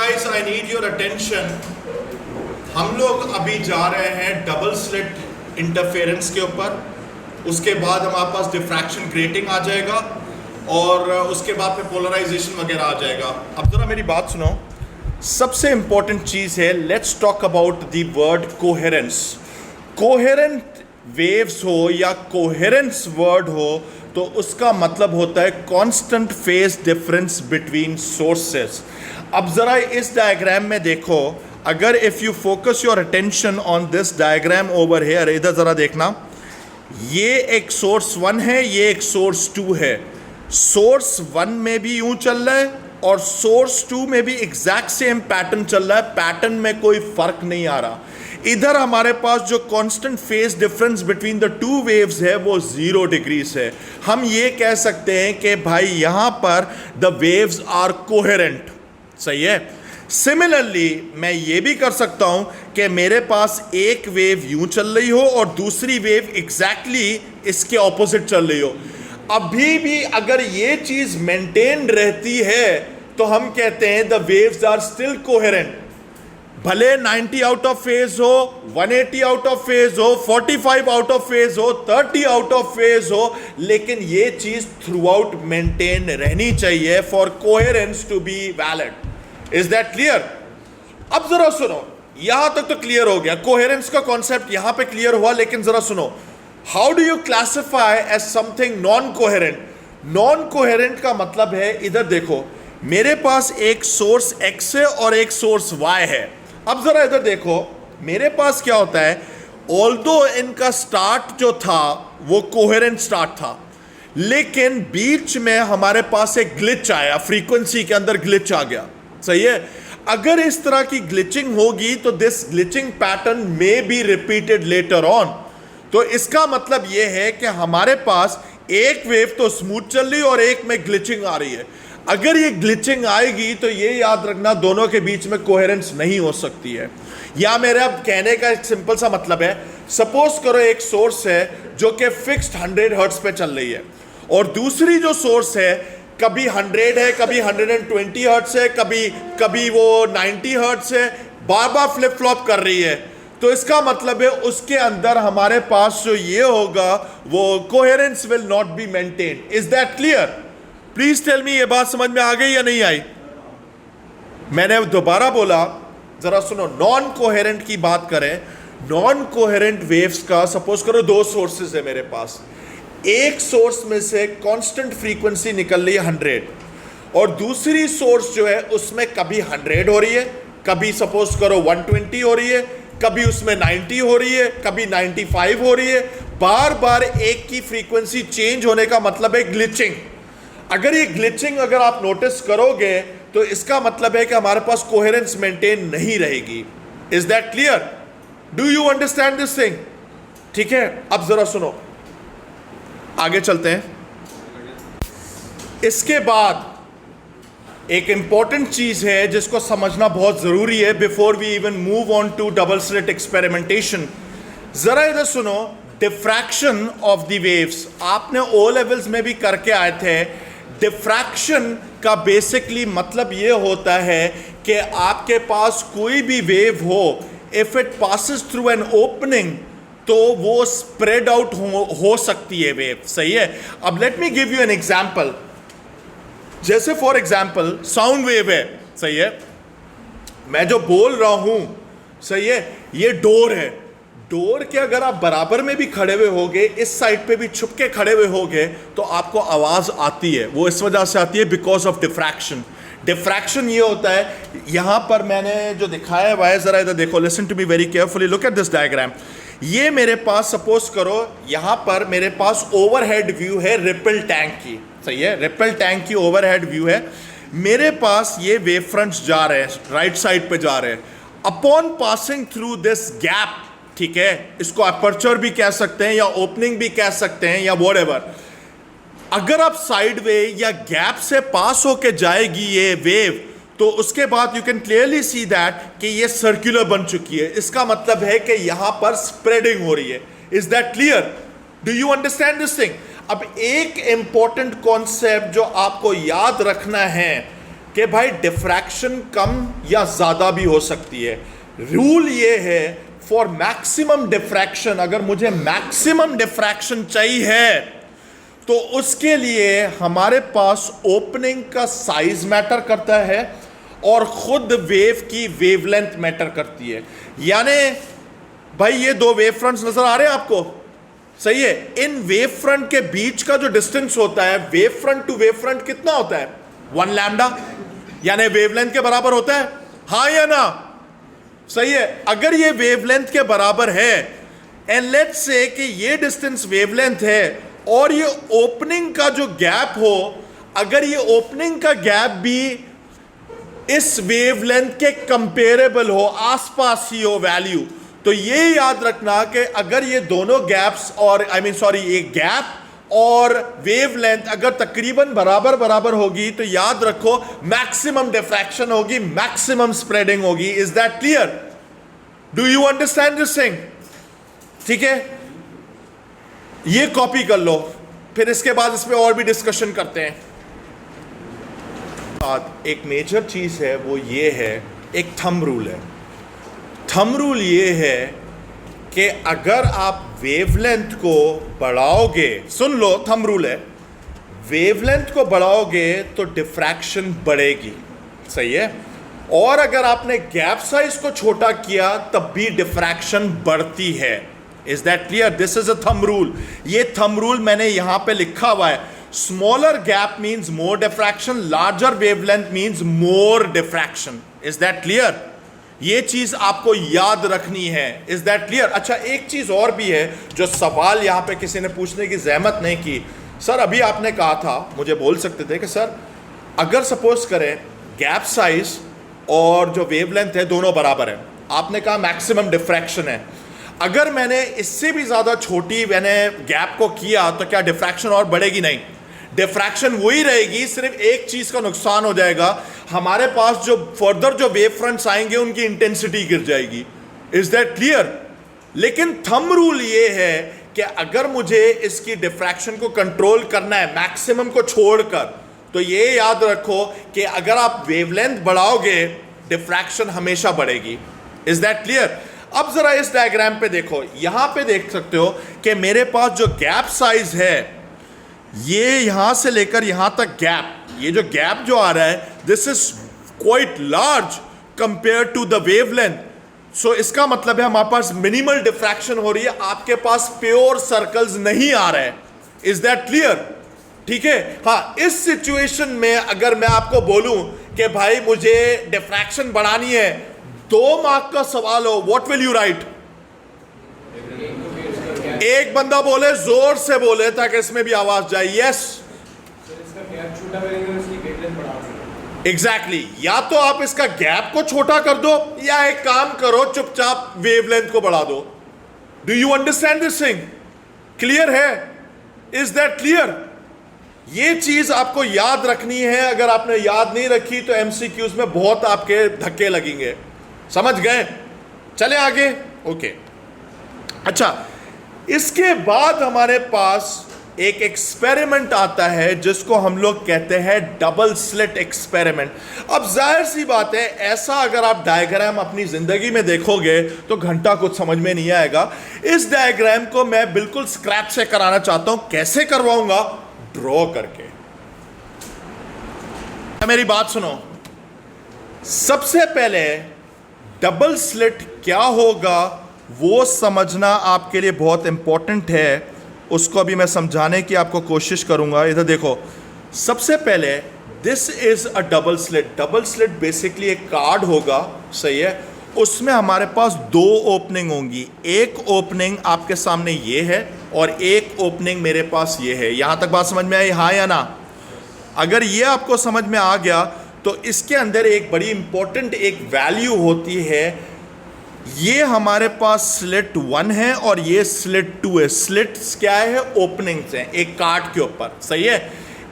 Guys I need your attention. हम लोग अभी जा रहे हैं डबल स्लिट इंटरफेरेंस के ऊपर। उसके बाद हमारे पास डिफ्रैक्शन ग्रेटिंग आ जाएगा और उसके बाद में पोलराइजेशन वगैरह आ जाएगा। अब जरा मेरी बात सुनो, सबसे इंपॉर्टेंट चीज है, let's talk about the word coherence. Coherent waves हो या कोहेरेंस वर्ड हो तो उसका मतलब होता है constant phase difference between sources. अब जरा इस डायग्राम में देखो, अगर if you focus your attention on this diagram over here, इधर जरा देखना, ये एक सोर्स 1 है, ये एक सोर्स 2 है। सोर्स 1 में भी यूं चल रहा है और सोर्स 2 में भी एग्जैक्ट सेम पैटर्न चल रहा है, पैटर्न में कोई फर्क नहीं आ रहा। इधर हमारे पास जो constant phase difference between the two waves है वो 0 डिग्रीज है। हम ये कह सकते हैं कि भाई यहां पर द वेव्स आर कोहेरेंट, सही है। सिमिलरली मैं ये भी कर सकता हूं कि मेरे पास एक वेव यूं चल रही हो और दूसरी वेव एग्जैक्टली इसके ऑपोजिट चल रही हो। अभी भी अगर ये चीज मेंटेन रहती है तो हम कहते हैं the waves are still coherent. भले 90 आउट ऑफ फेज हो, 180 आउट ऑफ फेज हो, 45 आउट ऑफ फेज हो, 30 आउट ऑफ फेज हो, लेकिन ये चीज थ्रू आउट मेंटेन रहनी चाहिए for coherence to be valid. Is that clear? अब जरा सुनो, यहां तक तो क्लियर हो गया, कोहेरेंस का कॉन्सेप्ट यहां पे क्लियर हुआ, लेकिन जरा सुनो, how do you classify as something non coherent? Non coherent का मतलब है, इधर देखो, मेरे पास एक सोर्स X है और एक सोर्स Y है। अब जरा इधर देखो, मेरे पास क्या होता है, ऑल्दो इनका स्टार्ट जो था वो कोहेरेंट स्टार्ट था, लेकिन बीच में हमारे पास एक ग्लिच आया, फ्रीक्वेंसी के अंदर ग्लिच आ गया, सही है। अगर इस तरह की ग्लिचिंग होगी तो this glitching pattern may be repeated later on. तो इसका मतलब यह है कि हमारे पास एक वेव तो स्मूथ चल रही है और एक में ग्लिचिंग आ रही है। अगर ये ग्लिचिंग आएगी तो ये याद रखना, दोनों के बीच में कोहेरेंस नहीं हो सकती है। या मेरा कहने का एक सिंपल सा मतलब है, सपोज करो एक सोर्स है जो कि फिक्स्ड 100 हर्ट्ज पे चल रही है और दूसरी जो सोर्स है कभी 100 है, कभी 120 हर्ट्ज है, कभी वो 90 हर्ट्ज है, बार बार फ्लिप फ्लॉप कर रही है। तो इसका मतलब है उसके अंदर हमारे पास जो ये होगा वो coherence will not be maintain. Is that clear? Please tell me, ये बात समझ में आ गई या नहीं आई? मैंने दोबारा बोला, जरा सुनो, नॉन कोहेरेंट की बात करें, नॉन कोहेरेंट वेव्स का सपोज करो 2 सोर्सेज है मेरे पास। एक सोर्स में से कांस्टेंट फ्रीक्वेंसी निकल रही है 100 और दूसरी सोर्स जो है उसमें कभी 100 हो रही है, कभी सपोज करो 120 हो रही है, कभी उसमें 90 हो रही है, कभी 95 हो रही है। बार बार एक की फ्रीक्वेंसी चेंज होने का मतलब है ग्लिचिंग। अगर ये ग्लिचिंग अगर आप नोटिस करोगे तो इसका मतलब है कि हमारे पास कोहेरेंस मेंटेन नहीं रहेगी। Is that clear? Do you understand this thing? ठीक है, अब जरा सुनो, आगे चलते हैं। इसके बाद एक इंपॉर्टेंट चीज है जिसको समझना बहुत जरूरी है before we even move on to double slit experimentation. जरा इधर सुनो, डिफ्रैक्शन ऑफ द वेव्स आपने ओ लेवल्स में भी करके आए थे। डिफ्रैक्शन का बेसिकली मतलब ये होता है कि आपके पास कोई भी वेव हो, if it passes through an opening तो वो स्प्रेड आउट हो सकती है वेव, सही है। अब let me give you an example. जैसे फॉर एग्जांपल साउंड वेव है, सही है, मैं जो बोल रहा हूं, सही है, ये डोर है। डोर के अगर आप बराबर में भी खड़े हुए होगे, इस साइड पे भी छुप के खड़े हुए होगे, तो आपको आवाज आती है। वो इस वजह से आती है बिकॉज ऑफ डिफ्रैक्शन। डिफ्रैक्शन ये होता है, यहां पर मैंने जो दिखाया हुआ है, जरा इधर देखो, listen to me very carefully, look at this diagram. ये मेरे पास सपोज करो यहां पर मेरे पास ओवरहेड व्यू है रिपल टैंक की, सही है, रिपल टैंक की ओवरहेड व्यू है। मेरे पास ये वेव फ्रंट्स जा रहे हैं, राइट साइड पे जा रहे हैं। Upon passing through this gap, ठीक है, इसको अपर्चर भी कह सकते हैं या ओपनिंग भी कह सकते हैं या व्हाटएवर। अगर आप साइड वे या गैप से पास होके जाएगी ये वेव, तो उसके बाद you can clearly see that कि ये सर्कुलर बन चुकी है। इसका मतलब है कि यहां पर स्प्रेडिंग हो रही है। Is that clear? Do you understand this thing? अब एक इंपॉर्टेंट कॉन्सेप्ट जो आपको याद रखना है कि भाई डिफ्रैक्शन कम या ज्यादा भी हो सकती है। रूल ये है फॉर मैक्सिमम डिफ्रैक्शन, अगर मुझे मैक्सिमम डिफ्रैक्शन चाहिए तो उसके लिए हमारे पास ओपनिंग का साइज मैटर करता है और खुद वेव की वेवलेंथ मैटर करती है। यानी भाई ये दो वेव फ्रंट्स नजर आ रहे हैं आपको, सही है? इन वेव फ्रंट के बीच का जो डिस्टेंस होता है wave front to wave front कितना होता है? 1 लैम्डा, यानी वेवलेंथ के बराबर होता है, हाँ या ना? सही है। अगर ये वेवलेंथ के बराबर है एंड लेट्स से कि ये डिस्टेंस वेवलेंथ है और ये ओपनिंग का जो गैप हो, अगर ये ओपनिंग का गैप भी इस वेवलेंथ के कंपेरेबल हो, आसपास ही हो वैल्यू, तो ये याद रखना कि अगर ये दोनों गैप्स और ये गैप और वेवलेंथ अगर तकरीबन बराबर बराबर होगी तो याद रखो मैक्सिमम डिफ्रैक्शन होगी, मैक्सिमम स्प्रेडिंग होगी। Is that clear? Do you understand this thing? ठीक है, ये कॉपी कर लो, फिर इसके बाद इस पे और भी डिस्कशन करते हैं। एक मेजर चीज है वो ये है, एक थंब रूल है। थंब रूल ये है कि अगर आप वेवलेंथ को बढ़ाओगे, सुन लो थंब रूल है, वेवलेंथ को बढ़ाओगे तो डिफ्रैक्शन बढ़ेगी, सही है? और अगर आपने गैप साइज को छोटा किया तब भी डिफ्रैक्शन बढ़ती है। Is that clear? This is a thumb rule. ये थंब रूल मैंने यहां पे लिखा हुआ है। Smaller gap means more diffraction, larger wavelength means more diffraction. Is that clear? ये चीज आपको याद रखनी है। Is that clear? अच्छा, एक चीज और भी है जो सवाल यहां पे किसी ने पूछने की जहमत नहीं की। सर अभी आपने कहा था, मुझे बोल सकते थे कि सर अगर सपोज करें गैप साइज और जो वेवलेंथ है दोनों बराबर है, आपने कहा मैक्सिमम डिफ्रैक्शन है, अगर मैंने इससे भी ज्यादा छोटी मैंने गैप को किया तो क्या डिफ्रैक्शन और बढ़ेगी? नहीं, डिफ्रैक्शन वही रहेगी, सिर्फ एक चीज का नुकसान हो जाएगा, हमारे पास जो फर्दर जो वेव फ्रंट्स आएंगे उनकी इंटेंसिटी गिर जाएगी। Is that clear? लेकिन थंब रूल ये है कि अगर मुझे इसकी डिफ्रैक्शन को कंट्रोल करना है मैक्सिमम को छोड़कर, तो ये याद रखो कि अगर आप वेवलेंथ बढ़ाओगे डिफ्रैक्शन हमेशा बढ़ेगी। Is that clear? अब जरा इस डायग्राम पे देखो, यहां पे देख सकते हो कि मेरे पास जो गैप साइज है, ये यहां से लेकर यहां तक गैप, ये जो गैप जो आ रहा है this is quite large compare to the wavelength. So इसका मतलब है हमारे पास मिनिमल डिफ्रैक्शन हो रही है, आपके पास प्योर सर्कल्स नहीं आ रहे हैं। Is that clear? ठीक है। हाँ, इस सिचुएशन में अगर मैं आपको बोलूं कि भाई मुझे डिफ्रैक्शन बढ़ानी है, 2 मार्क का सवाल हो, व्हाट विल यू राइट? एक बंदा बोले, जोर से बोले ताकि इसमें भी आवाज जाए। Yes, exactly. या तो आप इसका गैप को छोटा कर दो या एक काम करो चुपचाप वेवलेंथ को बढ़ा दो। Do you understand this thing? Clear है? Is that clear? ये चीज आपको याद रखनी है। अगर आपने याद नहीं रखी तो एमसीक्यूज में बहुत आपके धक्के लगेंगे। समझ गए? चले आगे। ओके, अच्छा, इसके बाद हमारे पास एक एक्सपेरिमेंट आता है जिसको हम लोग कहते हैं डबल स्लिट एक्सपेरिमेंट। अब जाहिर सी बात है, ऐसा अगर आप डायग्राम अपनी जिंदगी में देखोगे तो घंटा कुछ समझ में नहीं आएगा। इस डायग्राम को मैं बिल्कुल स्क्रैच से कराना चाहता हूं। कैसे करवाऊंगा? ड्रॉ करके। मेरी बात सुनो, सबसे पहले डबल स्लिट क्या होगा वो समझना आपके लिए बहुत इंपॉर्टेंट है। उसको अभी मैं समझाने की आपको कोशिश करूंगा। इधर देखो, सबसे पहले this is a double slit. Double slit basically एक कार्ड होगा, सही है? उसमें हमारे पास 2 ओपनिंग होंगी। एक ओपनिंग आपके सामने ये है और एक ओपनिंग मेरे पास ये है। यहां तक बात समझ में आई, हाँ या ना? अगर ये आपको समझ में आ गया तो इसके अंदर एक बड़ी इंपॉर्टेंट एक वैल्यू होती है। ये हमारे पास स्लिट 1 है और ये स्लिट 2 है। स्लिट्स क्या है? ओपनिंग्स हैं एक कार्ड के ऊपर, सही है?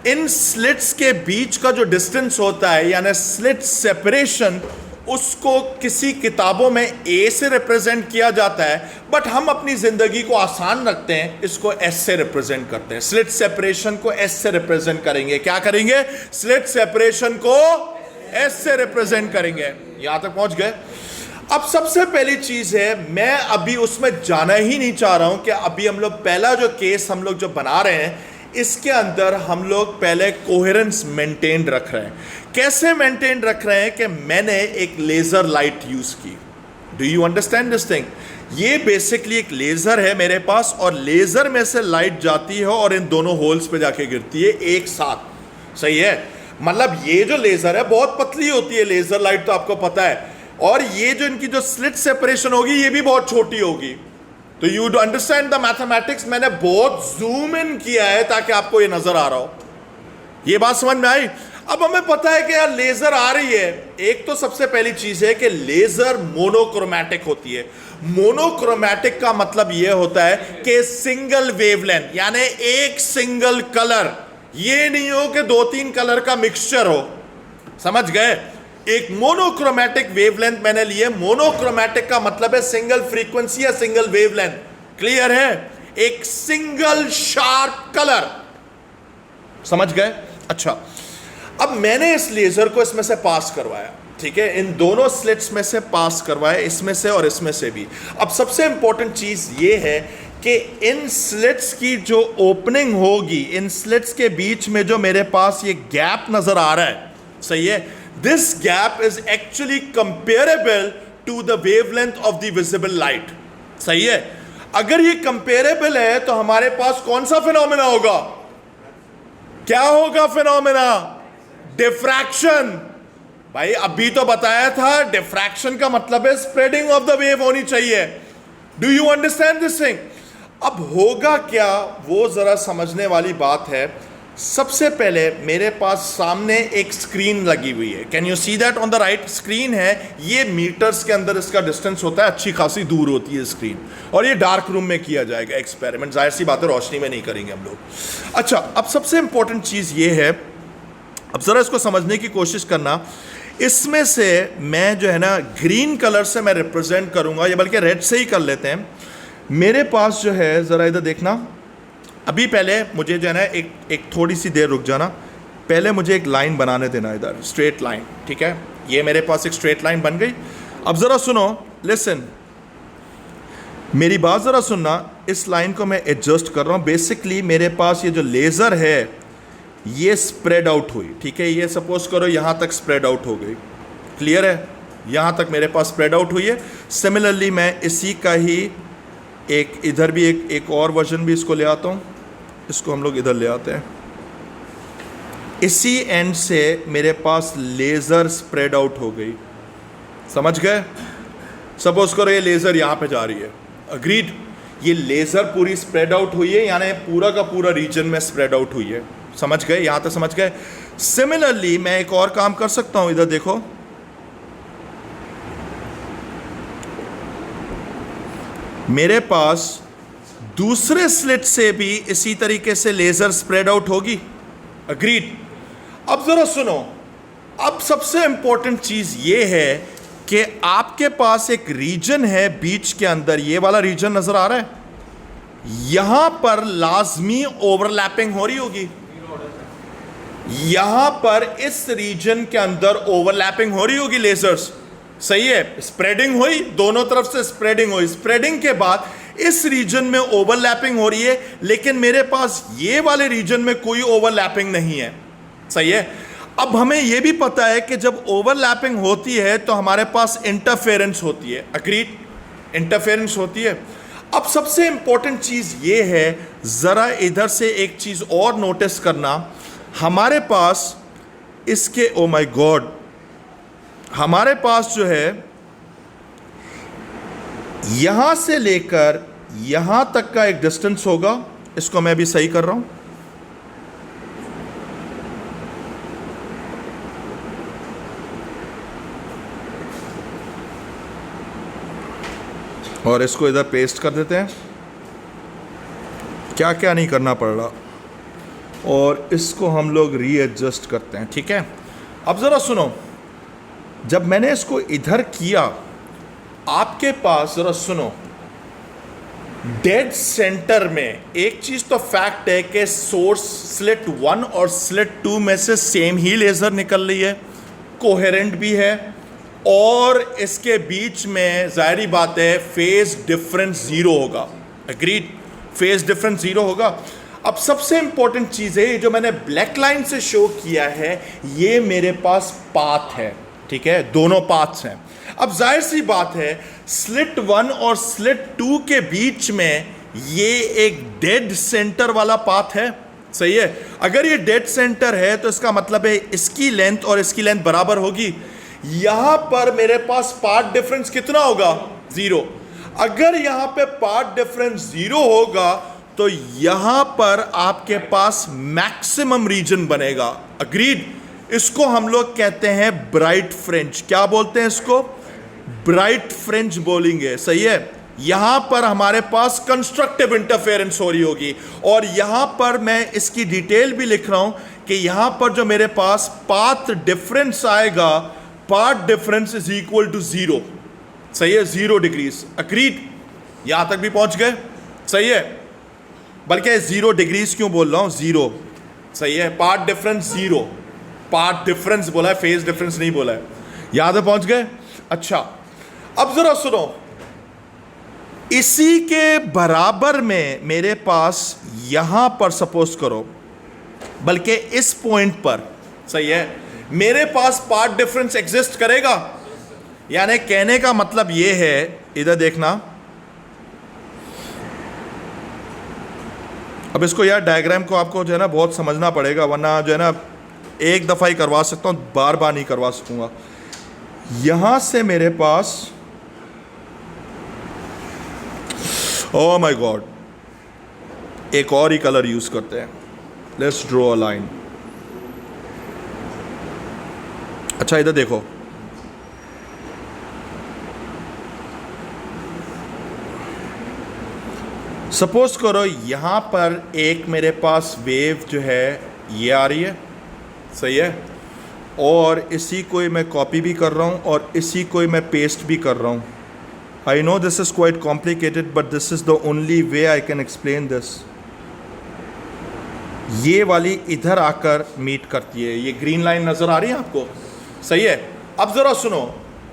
इन स्लिट्स के बीच का जो डिस्टेंस होता है यानी स्लिट सेपरेशन, उसको किसी किताबों में ए से रिप्रेजेंट किया जाता है, बट हम अपनी जिंदगी को आसान रखते हैं, इसको एस से रिप्रेजेंट करते हैं। स्लिट सेपरेशन को एस से रिप्रेजेंट करेंगे। क्या करेंगे? स्लिट सेपरेशन को एस से रिप्रेजेंट करेंगे। यहां तक पहुंच गए। अब सबसे पहली चीज है, मैं अभी उसमें जाना ही नहीं चाह रहा हूं कि अभी हम लोग पहला जो केस हम लोग जो बना रहे हैं, इसके अंदर हम लोग पहले कोहेरेंस मेंटेन रख रहे हैं। कैसे मेंटेन रख रहे हैं कि मैंने एक लेजर लाइट यूज की। Do you understand this thing? ये बेसिकली एक लेजर है मेरे पास, और लेजर में से लाइट जाती है और इन दोनों होल्स पे जाके गिरती है एक साथ। सही है? मतलब ये जो लेजर है बहुत पतली होती है लेजर लाइट, तो आपको पता है, और ये जो इनकी जो स्लिट सेपरेशन होगी ये भी बहुत छोटी होगी। तो you do understand the mathematics. मैंने बहुत जूम इन किया है ताकि आपको ये नजर आ रहा हो। ये बात समझ में आई? अब हमें पता है कि यार लेजर आ रही है। एक तो सबसे पहली चीज है कि लेजर मोनोक्रोमैटिक होती है। मोनोक्रोमैटिक का मतलब यह होता है कि सिंगल वेवलेंथ, यानी एक सिंगल कलर। ये नहीं हो कि दो तीन कलर का मिक्सचर हो। समझ गए? एक मोनोक्रोमैटिक वेवलेंथ मैंने लिए। मोनोक्रोमैटिक का मतलब है सिंगल फ्रीक्वेंसी या सिंगल वेवलेंथ। क्लियर है? एक सिंगल शार्प कलर। समझ गए? अच्छा, अब मैंने इस लेजर को इसमें से पास करवाया, ठीक है, इन दोनों स्लिट्स में से पास करवाया, इसमें से और इसमें से भी। अब सबसे इंपॉर्टेंट चीज ये है कि इन स्लिट्स की जो ओपनिंग होगी, इन स्लिट्स के बीच में जो मेरे पास ये गैप नजर आ रहा है, सही है, this gap is actually comparable to the wavelength of the visible light. सही है? अगर ये कंपेरेबल है तो हमारे पास कौन सा फिनोमेना होगा? क्या होगा फिनोमेना? डिफ्रैक्शन। भाई अभी तो बताया था, डिफ्रैक्शन का मतलब है स्प्रेडिंग ऑफ द वेव होनी चाहिए। Do you understand this thing? अब होगा क्या, वो जरा समझने वाली बात है। सबसे पहले मेरे पास सामने एक स्क्रीन लगी हुई है। Can you see that on the right? Screen है, ये मीटर्स के अंदर इसका डिस्टेंस होता है, अच्छी खासी दूर होती है स्क्रीन, और ये डार्क रूम में किया जाएगा एक्सपेरिमेंट। जाहिर सी बात है रोशनी में नहीं करेंगे हम लोग। अच्छा, अब सबसे इंपॉर्टेंट चीज ये है, अब जरा इसको समझने की कोशिश करना। इसमें से मैं जो है ना ग्रीन कलर से मैं रिप्रेजेंट करूंगा, या बल्कि रेड से ही कर लेते हैं। मेरे पास जो है, जरा इधर देखना, अभी पहले मुझे जो है ना एक थोड़ी सी देर रुक जाना, पहले मुझे एक लाइन बनाने देना, इधर स्ट्रेट लाइन, ठीक है। ये मेरे पास एक स्ट्रेट लाइन बन गई। अब ज़रा सुनो, लिसन, मेरी बात ज़रा सुनना। इस लाइन को मैं एडजस्ट कर रहा हूँ। बेसिकली मेरे पास ये जो लेज़र है ये स्प्रेड आउट हुई, ठीक है। ये सपोज करो यहाँ तक स्प्रेड आउट हो गई। क्लियर है? यहाँ तक मेरे पास स्प्रेड आउट हुई है। सिमिलरली मैं इसी का ही एक इधर भी एक और वर्जन भी इसको ले आता हूँ। इसको हम लोग इधर ले आते हैं। इसी एंड से मेरे पास लेज़र स्प्रेड आउट हो गई। समझ गए? सपोज करो ये लेज़र यहाँ पे जा रही है। अग्रीड? ये लेज़र पूरी स्प्रेड आउट हुई है, यानी पूरा का पूरा रीजन में स्प्रेड आउट हुई है। समझ गए? यहाँ तक समझ गए? सिमिलरली मैं एक और काम कर सकता हूँ। इधर देखो, मेरे पास दूसरे स्लिट से भी इसी तरीके से लेजर स्प्रेड आउट होगी। अग्रीड? अब जरा सुनो, अब सबसे इंपॉर्टेंट चीज ये है कि आपके पास एक रीजन है बीच के अंदर, ये वाला रीजन नजर आ रहा है, यहां पर लाजमी ओवरलैपिंग हो रही होगी। यहां पर इस रीजन के अंदर ओवरलैपिंग हो रही होगी लेजर्स। सही है? स्प्रेडिंग हुई, दोनों तरफ से स्प्रेडिंग हुई। स्प्रेडिंग के बाद इस रीजन में ओवरलैपिंग हो रही है, लेकिन मेरे पास ये वाले रीजन में कोई ओवरलैपिंग नहीं है। सही है? अब हमें यह भी पता है कि जब ओवरलैपिंग होती है तो हमारे पास इंटरफेरेंस होती है। अग्रीड? इंटरफेरेंस होती है। अब सबसे इंपॉर्टेंट चीज ये है, जरा इधर से एक चीज और नोटिस करना, हमारे पास इसके, ओ माय गॉड, हमारे पास जो है यहां से लेकर यहां तक का एक डिस्टेंस होगा। इसको मैं भी सही कर रहा हूं। और इसको इधर पेस्ट कर देते हैं। क्या क्या नहीं करना पड़ रहा। और इसको हम लोग रीएडजस्ट करते हैं, ठीक है। अब ज़रा सुनो, जब मैंने इसको इधर किया, आपके पास, ज़रा सुनो, डेड सेंटर में एक चीज़ तो फैक्ट है कि सोर्स स्लिट 1 और स्लिट 2 में से सेम ही लेज़र निकल रही है। कोहेरेंट भी है और इसके बीच में जाहिर बात है फेज डिफरेंस जीरो होगा। एग्रीड, फेज डिफरेंस जीरो होगा। अब सबसे इंपॉर्टेंट चीज है जो मैंने ब्लैक लाइन से शो किया है, ये मेरे पास पाथ है, ठीक है, दोनों पाथ्स हैं। अब जाहिर सी बात है स्लिट 1 और स्लिट 2 के बीच में ये एक डेड सेंटर वाला पाथ है, सही है। अगर ये डेड सेंटर है तो इसका मतलब है इसकी लेंथ और इसकी लेंथ बराबर होगी। यहां पर मेरे पास पाथ डिफरेंस कितना होगा? जीरो। अगर यहां पे पाथ डिफरेंस जीरो होगा तो यहां पर आपके पास मैक्सिमम रीजन बनेगा। अग्रीड। इसको हम लोग कहते हैं ब्राइट फ्रिंज। क्या बोलते हैं इसको? ब्राइट फ्रिंज बोलेंगे, सही है। यहां पर हमारे पास कंस्ट्रक्टिव इंटरफेरेंस हो रही होगी और यहां पर मैं इसकी डिटेल भी लिख रहा हूं कि यहां पर जो मेरे पास पाथ डिफरेंस आएगा, path difference is equal to zero, सही है, 0 डिग्रीज। अग्रीड। यहां तक भी पहुंच गए, सही है। बल्कि 0 डिग्रीज क्यों बोल रहा हूं? जीरो, सही है। Path difference zero, path difference बोला है, फेज डिफरेंस नहीं बोला है। यहां तक पहुंच गए? अच्छा, अब जरा सुनो, इसी के बराबर में मेरे पास यहां पर सपोज करो, बल्कि इस पॉइंट पर, सही है, मेरे पास पाथ डिफरेंस एग्जिस्ट करेगा। यानी कहने का मतलब यह है, इधर देखना, अब इसको यार डायग्राम को आपको जो है ना बहुत समझना पड़ेगा, वरना जो है ना एक दफ़ा ही करवा सकता हूँ, बार बार नहीं करवा सकूँगा। यहां से मेरे पास, ओह माय गॉड, एक और ही कलर यूज करते हैं। Let's draw a line. अच्छा, इधर देखो, सपोज करो यहां पर एक मेरे पास वेव जो है ये आ रही है, सही है, और इसी को ही मैं कॉपी भी कर रहा हूं और इसी को ही मैं पेस्ट भी कर रहा हूं। I know this is quite complicated but this is the only way I can explain this. ये वाली इधर आकर मीट करती है, ये ग्रीन लाइन नजर आ रही है आपको, सही है। अब जरा सुनो,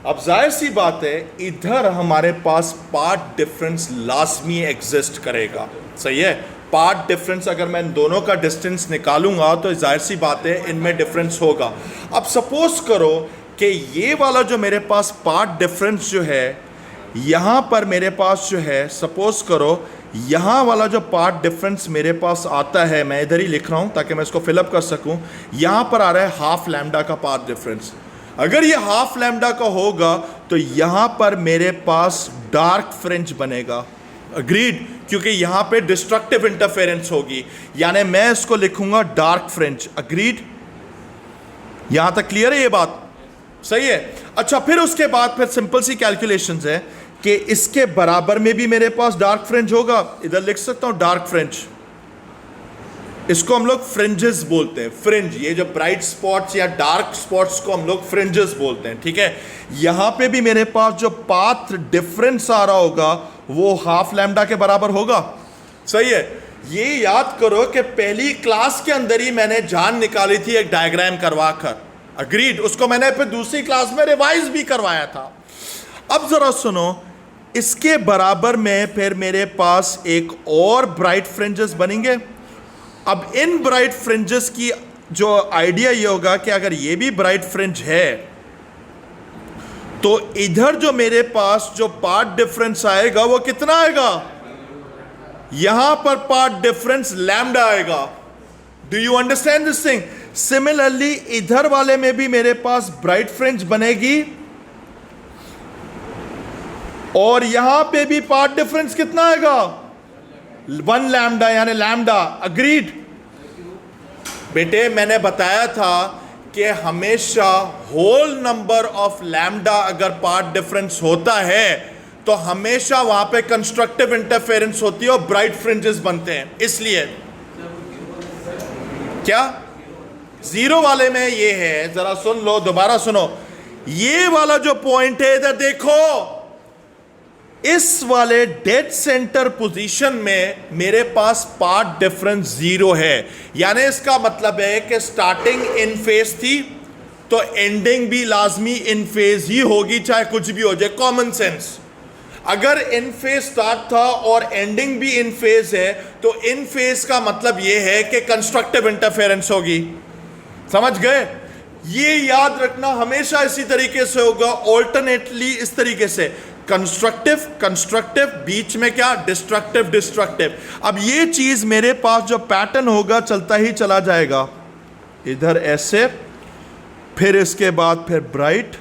अब जाहिर सी बात है इधर हमारे पास पाथ डिफरेंस लाजमी एग्जिस्ट करेगा, सही है। पाथ डिफरेंस अगर मैं इन दोनों का डिस्टेंस निकालूंगा तो जाहिर सी बात है इनमें डिफरेंस होगा। अब सपोज करो कि ये वाला जो मेरे पास पाथ डिफरेंस जो है, यहाँ पर मेरे पास जो है, सपोज करो यहाँ वाला जो पाथ डिफरेंस मेरे पास आता है, मैं इधर ही लिख रहा हूँ ताकि मैं इसको फिलअप कर सकूँ, यहाँ पर आ रहा है हाफ लैम्डा का पाथ डिफरेंस। अगर ये हाफ लैम्डा का होगा तो यहाँ पर मेरे पास डार्क फ्रिंज बनेगा। अग्रीड, क्योंकि यहाँ पे डिस्ट्रक्टिव इंटरफेरेंस होगी, यानी मैं इसको लिखूंगा डार्क फ्रिंज। अग्रीड, यहां तक क्लियर है ये बात? सही है। अच्छा, फिर उसके बाद फिर सिंपल सी कैलकुलेशंस है कि इसके बराबर में भी मेरे पास डार्क फ्रिंज होगा। इधर लिख सकता हूं डार्क फ्रिंज, इसको हम लोग फ्रिंजेस बोलते हैं। फ्रिंज, ये जो ब्राइट स्पॉट्स या डार्क स्पॉट्स को हम लोग फ्रिंजेस बोलते हैं, ठीक है। यहां पे भी मेरे पास जो पाथ डिफरेंस आ रहा होगा वो हाफ लैम्डा के बराबर होगा, सही है। ये याद करो कि पहली क्लास के अंदर ही मैंने जान निकाली थी एक डायग्राम करवाकर। अग्रीड, उसको मैंने फिर दूसरी क्लास में रिवाइज भी करवाया था। अब जरा सुनो, इसके बराबर में फिर मेरे पास एक और ब्राइट फ्रिंजेस बनेंगे। अब इन ब्राइट फ्रिंजेस की जो आइडिया ये होगा कि अगर ये भी ब्राइट फ्रिंज है तो इधर जो मेरे पास जो पाथ डिफरेंस आएगा वो कितना आएगा? यहां पर पाथ डिफरेंस लैम्डा आएगा। Do you understand this thing? Similarly इधर वाले में भी मेरे पास ब्राइट फ्रिंज बनेगी और यहां पे भी पाथ डिफरेंस कितना आएगा? 1 लैम्डा, यानी लैम्डा। अग्रीड बेटे, मैंने बताया था कि हमेशा होल नंबर ऑफ लैम्डा अगर पाथ डिफरेंस होता है तो हमेशा वहां पे कंस्ट्रक्टिव इंटरफेरेंस होती है और ब्राइट फ्रिंजेस बनते हैं। इसलिए क्या जीरो वाले में ये है, जरा सुन लो, दोबारा सुनो, ये वाला जो पॉइंट है इधर देखो, इस वाले डेड सेंटर पोजीशन में मेरे पास पाथ डिफरेंस जीरो है। यानी इसका मतलब है कि स्टार्टिंग इन फेस थी तो एंडिंग भी लाजमी इन फेज ही होगी, चाहे कुछ भी हो जाए। Common sense. अगर इन फेज स्टार्ट था और एंडिंग भी इन फेज है तो इन फेज का मतलब यह है कि कंस्ट्रक्टिव इंटरफेरेंस होगी। समझ गए? ये याद रखना, हमेशा इसी तरीके से होगा, ऑल्टरनेटली इस तरीके से, कंस्ट्रक्टिव कंस्ट्रक्टिव, बीच में क्या, डिस्ट्रक्टिव डिस्ट्रक्टिव। अब ये चीज मेरे पास जो पैटर्न होगा चलता ही चला जाएगा, इधर ऐसे, फिर इसके बाद फिर ब्राइट,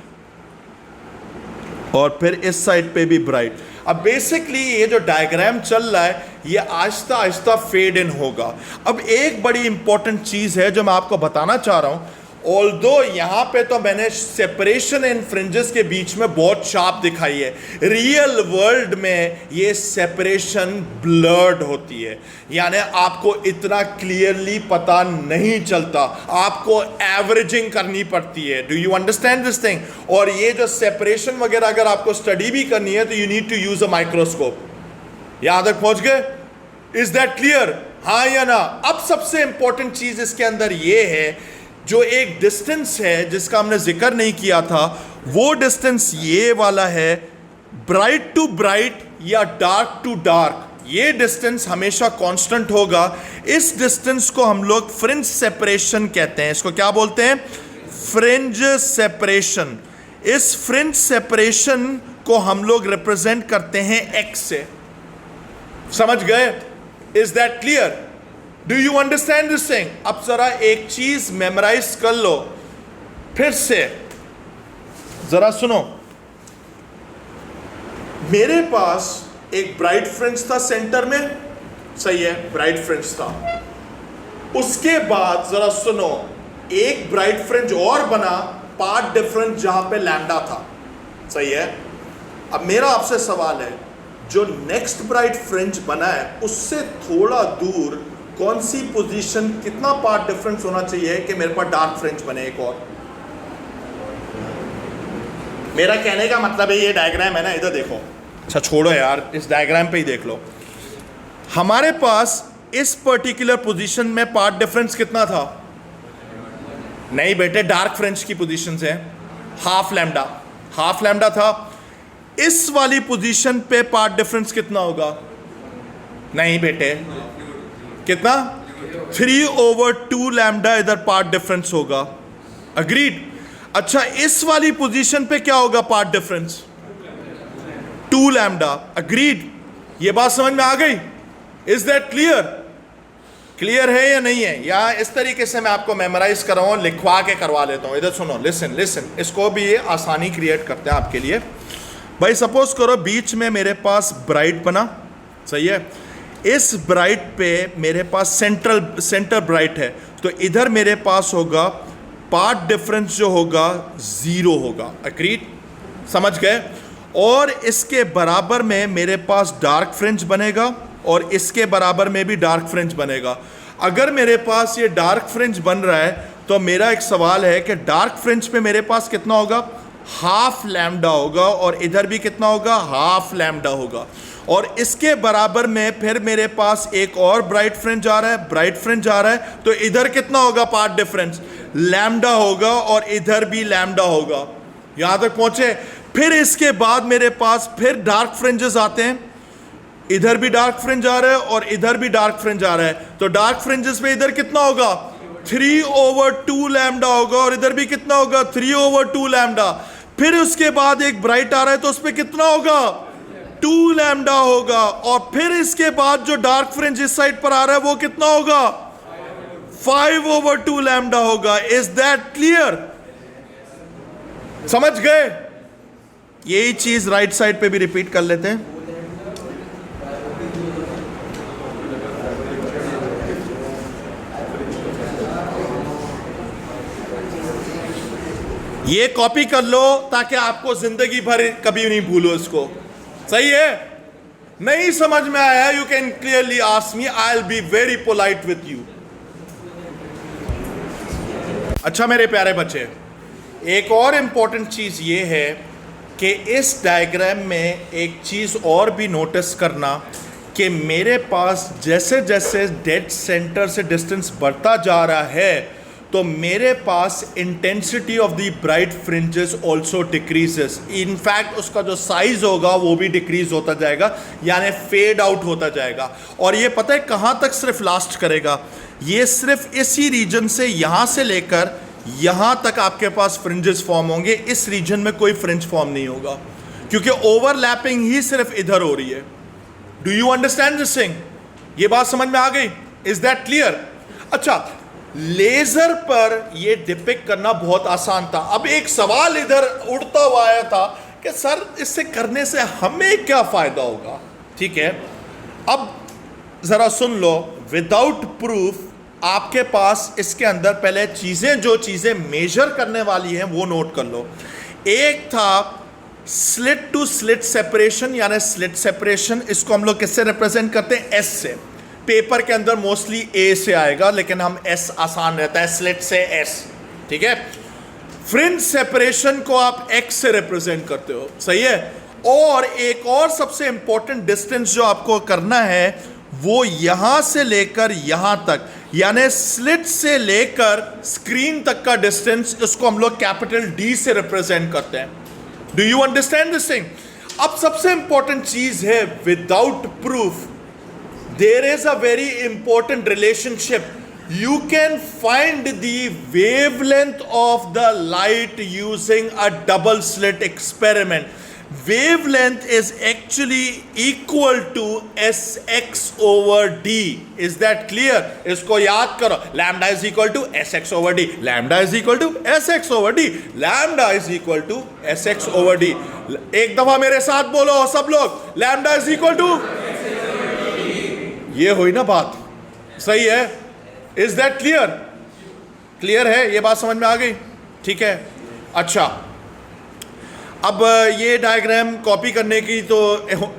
और फिर इस साइड पे भी ब्राइट। अब बेसिकली ये जो डायग्राम चल रहा है ये आहिस्ता आहिस्ता फेड इन होगा। अब एक बड़ी इंपॉर्टेंट चीज है जो मैं आपको बताना चाह रहा हूं, ऑल्दो यहां पे तो मैंने सेपरेशन इन फ्रिंजेस के बीच में बहुत शार्प दिखाई है, रियल वर्ल्ड में ये सेपरेशन ब्लर्ड होती है, यानी आपको इतना क्लियरली पता नहीं चलता, आपको एवरेजिंग करनी पड़ती है। Do you understand this thing? और ये जो सेपरेशन वगैरह अगर आपको स्टडी भी करनी है तो you need to use a microscope. यहां तक पहुंच गए? Is that clear? हाँ या ना? अब सबसे इंपॉर्टेंट चीज इसके अंदर ये है, जो एक डिस्टेंस है जिसका हमने जिक्र नहीं किया था, वो डिस्टेंस ये वाला है, ब्राइट टू ब्राइट या डार्क टू डार्क। ये डिस्टेंस हमेशा कांस्टेंट होगा। इस डिस्टेंस को हम लोग फ्रिंज सेपरेशन कहते हैं। इसको क्या बोलते हैं? Fringe separation. इस फ्रिंज सेपरेशन को हम लोग रिप्रेजेंट करते हैं एक्स से। समझ गए? Is that clear? Do you understand this thing? अब जरा एक चीज मेमोराइज कर लो फिर से, जरा सुनो। मेरे पास एक ब्राइट फ्रिंज था सेंटर में, सही है, ब्राइट फ्रिंज था। उसके बाद जरा सुनो, एक ब्राइट फ्रिंज और बना, पार्ट डिफरेंस जहां पे लैम्डा था, सही है। अब मेरा आपसे सवाल है, जो नेक्स्ट ब्राइट फ्रिंज बना है उससे थोड़ा दूर कौन सी पोजीशन, कितना पार्ट डिफरेंस होना चाहिए कि मेरे पास डार्क फ्रिंज बने एक और? मेरा कहने का मतलब है, ये डायग्राम है ना, इधर देखो। अच्छा छोड़ो यार, इस डायग्राम पे ही देख लो। हमारे पास इस पर्टिकुलर पोजीशन में पार्ट डिफरेंस कितना था? नहीं बेटे, डार्क फ्रिंज की पोजीशन है हाफ लैम्डा, हाफ लैम्डा था। इस वाली पोजीशन पे पार्ट डिफरेंस कितना होगा? नहीं बेटे, कितना? 3/2 लैम्डा इधर पार्ट डिफरेंस होगा। अग्रीड? अच्छा, इस वाली पोजीशन पे क्या होगा पार्ट डिफरेंस? 2 लैम्डा। अग्रीड? ये बात समझ में आ गई? Is that clear? क्लियर है या नहीं है? या इस तरीके से मैं आपको मेमोराइज कर रहा हूं, लिखवा के करवा लेता हूं। इधर सुनो, लिसन लिसन, इसको भी ये आसानी क्रिएट करते हैं आपके लिए। भाई सपोज करो बीच में मेरे पास ब्राइट बना, सही है। इस ब्राइट पे मेरे पास सेंटर ब्राइट है, तो इधर मेरे पास होगा पार्ट डिफरेंस जो होगा 0 होगा। अग्रीड? समझ गए? और इसके बराबर में मेरे पास डार्क फ्रिंज बनेगा और इसके बराबर में भी डार्क फ्रिंज बनेगा। अगर मेरे पास ये डार्क फ्रिंज बन रहा है तो मेरा एक सवाल है कि डार्क फ्रिंज पे मेरे पास कितना होगा? हाफ लैम्डा होगा, और इधर भी कितना होगा? हाफ लैम्डा होगा। और इसके बराबर में फिर मेरे पास एक और ब्राइट फ्रिंज आ रहा है, ब्राइट फ्रिंज आ रहा है, तो इधर कितना होगा पार्ट डिफरेंस? लैम्डा होगा, और इधर भी लैम्डा होगा। यहां तक पहुंचे? फिर इसके बाद मेरे पास फिर डार्क फ्रिंजेस आते हैं, इधर भी डार्क फ्रिंज आ रहा है और इधर भी डार्क फ्रिंज आ रहा है, तो डार्क फ्रिंजेस पे इधर कितना होगा? 3/2 लैम्डा होगा, और इधर भी कितना होगा? 3/2 लैम्डा। फिर उसके बाद एक ब्राइट आ रहा है, तो उस पर कितना होगा? 2 लैम्डा होगा। और फिर इसके बाद जो डार्क फ्रिंज इस साइड पर आ रहा है वो कितना होगा? 5/2 लैम्डा होगा। Is that clear? समझ गए? यही चीज राइट साइड पे भी रिपीट कर लेते हैं। ये कॉपी कर लो ताकि आपको जिंदगी भर कभी नहीं भूलो इसको। सही है? नहीं समझ में आया, you can clearly ask me, I will be very polite with you. अच्छा मेरे प्यारे बच्चे, एक और इंपॉर्टेंट चीज ये है कि इस डायग्राम में एक चीज और भी नोटिस करना कि मेरे पास जैसे जैसे डेड सेंटर से डिस्टेंस बढ़ता जा रहा है तो मेरे पास intensity of the bright fringes also decreases. In fact उसका जो साइज होगा वो भी डिक्रीज होता जाएगा, यानी फेड आउट होता जाएगा। और ये पता है कहाँ तक सिर्फ लास्ट करेगा? ये सिर्फ इसी रीजन से यहाँ से लेकर यहाँ तक आपके पास फ्रिंजेस फॉर्म होंगे। इस रीजन में कोई फ्रिंज फॉर्म नहीं होगा, क्योंकि ओवरलैपिंग ही सिर्फ इधर हो रही है। Do you understand this thing? ये बात समझ में आ गई? Is that clear? अच्छा, लेजर पर ये डिपिक्ट करना बहुत आसान था। अब एक सवाल इधर उड़ता हुआ आया था कि सर इससे करने से हमें क्या फायदा होगा? ठीक है, अब जरा सुन लो। विदाउट प्रूफ आपके पास इसके अंदर पहले जो चीजें मेजर करने वाली हैं वो नोट कर लो। एक था स्लिट टू स्लिट सेपरेशन, यानी स्लिट सेपरेशन। इसको हम लोग किससे रिप्रेजेंट करते हैं? एस से। पेपर के अंदर मोस्टली ए से आएगा, लेकिन हम एस आसान रहता है, स्लिट से एस। ठीक है। फ्रिंज सेपरेशन को आप एक्स से रिप्रेजेंट करते हो, सही है। और एक और सबसे इंपॉर्टेंट डिस्टेंस जो आपको करना है वो यहां से लेकर यहां तक, यानी स्लिट से लेकर स्क्रीन तक का डिस्टेंस, इसको हम लोग कैपिटल डी से रिप्रेजेंट करते हैं। Do you understand this thing? अब सबसे इंपॉर्टेंट चीज है, without proof there is a very important relationship. You can find the wavelength of the light using a double slit experiment. Wavelength is actually equal to Sx over d. Is that clear? इसको याद करो, lambda is equal to Sx over d. Lambda is equal to Sx over d. Lambda is equal to Sx over d. एक दफा मेरे साथ बोलो सब लोग, lambda is equal to, ये हुई ना बात, सही है? Is that clear? क्लियर है? ये बात समझ में आ गई? ठीक है। अच्छा, अब ये डायग्राम कॉपी करने की तो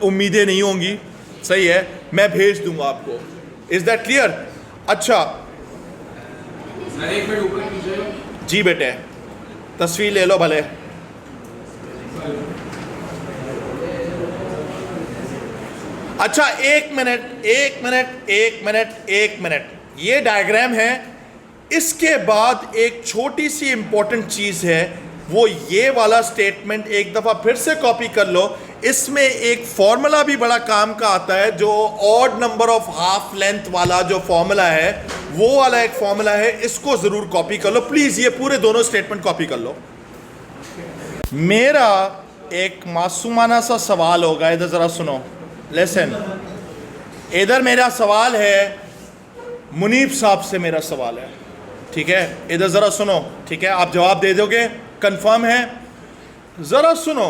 उम्मीदें नहीं होंगी, सही है, मैं भेज दूंगा आपको। Is that clear? अच्छा, एक मिनट ऊपर कीजिए। जी बेटे, तस्वीर ले लो भले। अच्छा, एक मिनट, ये डायग्राम है। इसके बाद एक छोटी सी इंपॉर्टेंट चीज है, वो ये वाला स्टेटमेंट एक दफा फिर से कॉपी कर लो। इसमें एक फॉर्मूला भी बड़ा काम का आता है, जो odd number of half length वाला जो फॉर्मूला है, वो वाला एक फॉर्मूला है। इसको जरूर कॉपी कर लो प्लीज, ये पूरे दोनों स्टेटमेंट कॉपी कर लो। मेरा एक मासूमाना सा सवाल होगा, इधर जरा सुनो, लेसन। इधर मेरा सवाल है, मुनीब साहब से मेरा सवाल है, ठीक है? इधर ज़रा सुनो, ठीक है? आप जवाब दे दोगे, कंफर्म है? ज़रा सुनो,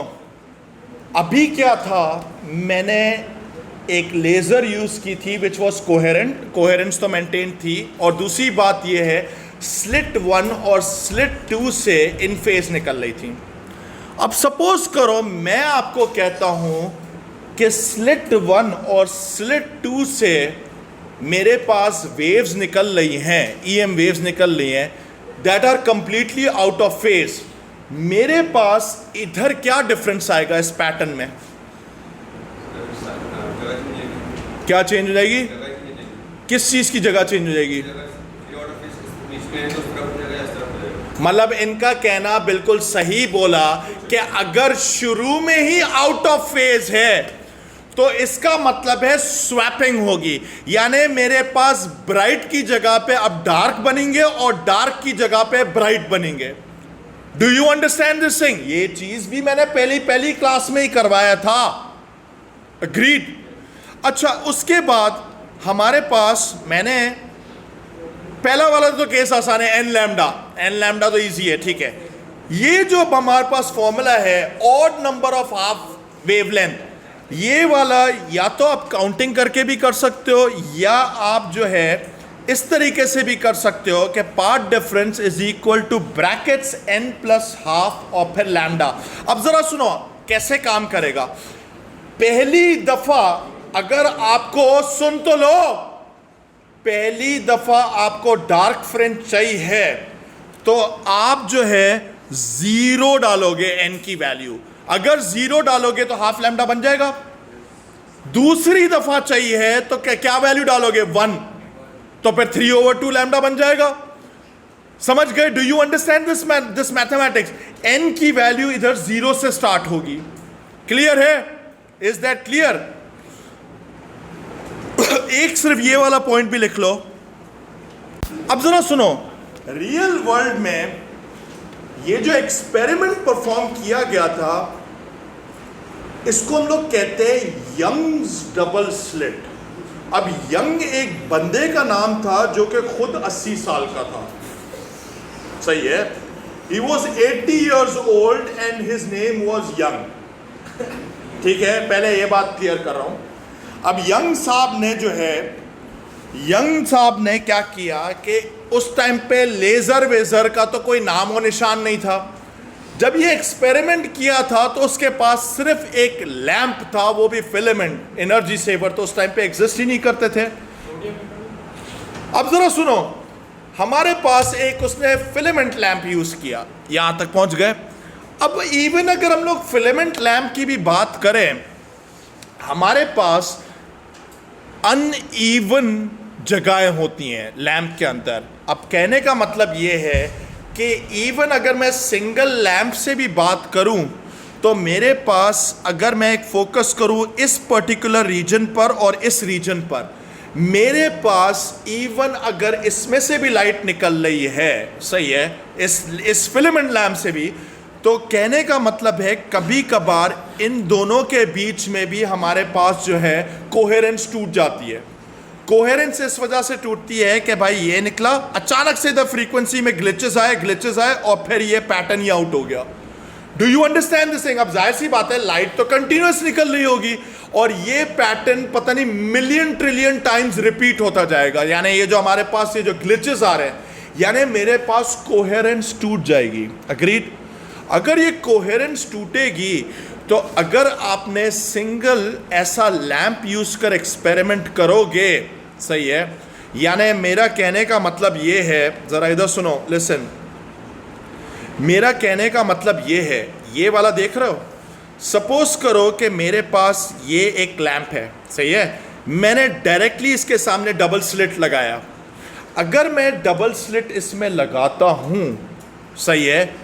अभी क्या था, मैंने एक लेज़र यूज़ की थी विच वॉज कोहेरेंट, कोहेरेंस तो मेंटेन थी। और दूसरी बात यह है, स्लिट 1 और स्लिट 2 से इन फेज निकल रही थी। अब सपोज करो मैं आपको कहता हूं कि स्लिट 1 और स्लिट 2 से मेरे पास वेव्स निकल रही हैं, ईएम वेव्स निकल रही हैं, that are completely out of phase. मेरे पास इधर क्या डिफरेंस आएगा इस पैटर्न में? क्या चेंज हो जाएगी? किस चीज की जगह चेंज हो जाएगी? मतलब इनका कहना बिल्कुल सही बोला कि अगर शुरू में ही आउट ऑफ फेज है तो इसका मतलब है स्वैपिंग होगी, यानी मेरे पास ब्राइट की जगह पे अब डार्क बनेंगे और डार्क की जगह पे ब्राइट बनेंगे। Do you understand this thing? ये चीज भी मैंने पहली क्लास में ही करवाया था। अग्रीड? अच्छा, उसके बाद हमारे पास, मैंने पहला वाला तो केस आसान है, एन लैम्डा तो इजी है, ठीक है। ये जो हमारे पास फॉर्मूला है odd number of half wavelength, ये वाला या तो आप काउंटिंग करके भी कर सकते हो, या आप जो है इस तरीके से भी कर सकते हो कि path difference is equal to brackets n plus half और फिर लैम्डा। अब जरा सुनो कैसे काम करेगा। पहली दफा अगर आपको, सुन तो लो, पहली दफा आपको डार्क फ्रिंज चाहिए तो आप जो है 0 डालोगे n की वैल्यू। अगर 0 डालोगे तो हाफ लैम्डा बन जाएगा। दूसरी दफा चाहिए तो क्या वैल्यू डालोगे? 1, तो फिर 3/2 लैम्डा बन जाएगा। समझ गए? Do you understand this mathematics? n की वैल्यू इधर 0 से स्टार्ट होगी। क्लियर है? Is that clear? एक सिर्फ ये वाला पॉइंट भी लिख लो। अब जरा सुनो, रियल वर्ल्ड में ये जो एक्सपेरिमेंट परफॉर्म किया गया था, इसको हम लोग कहते हैं यंग्स डबल स्लिट। अब यंग एक बंदे का नाम था जो कि खुद 80 साल का था, सही है? He was 80 years old and his name was Young। ठीक है, पहले ये बात क्लियर कर रहा हूं। अब यंग साहब ने क्या किया कि उस टाइम पे लेजर वेजर का तो कोई नाम और निशान नहीं था। जब ये एक्सपेरिमेंट किया था तो उसके पास सिर्फ एक लैंप था, वो भी फिलामेंट एनर्जी सेवर, तो उस टाइम पे एग्जिस्ट ही नहीं करते थे। अब जरा सुनो, हमारे पास एक उसने फिलामेंट लैंप यूज किया, यहां तक पहुंच गए। अब इवन अगर हम लोग फिलामेंट लैंप की भी बात करें, हमारे पास अनइवन जगहें होती हैं लैंप के अंदर। अब कहने का मतलब ये है कि इवन अगर मैं सिंगल लैंप से भी बात करूं, तो मेरे पास अगर मैं एक फोकस करूं इस पर्टिकुलर रीजन पर और इस रीजन पर, मेरे पास इवन अगर इसमें से भी लाइट निकल रही है, सही है, इस फिलामेंट लैंप से भी, तो कहने का मतलब है कभी कभार इन दोनों के बीच में भी हमारे पास जो है कोहेरेंस टूट जाती है। कोहेरेंस इस वजह से टूटती है कि भाई ये निकला, अचानक से इधर फ्रीक्वेंसी में ग्लिचेस आए और फिर ये पैटर्न ही आउट हो गया। Do you understand this thing? अब जाहिर सी बात है, लाइट तो कंटिन्यूस निकल रही होगी और ये पैटर्न पता नहीं मिलियन ट्रिलियन टाइम्स रिपीट होता जाएगा। यानी ये जो हमारे पास ये जो ग्लिचेस आ रहे हैं, यानी मेरे पास कोहेरेंस टूट जाएगी। अग्रीड? अगर ये कोहेरेंस टूटेगी तो अगर आपने सिंगल ऐसा लैंप यूज कर एक्सपेरिमेंट करोगे, सही है, यानी मेरा कहने का मतलब ये है, जरा इधर सुनो, लिसन, मेरा कहने का मतलब ये है, ये वाला देख रहे हो, सपोज करो कि मेरे पास ये एक लैंप है, सही है, मैंने डायरेक्टली इसके सामने डबल स्लिट लगाया। अगर मैं डबल स्लिट इसमें लगाता हूं, सही है,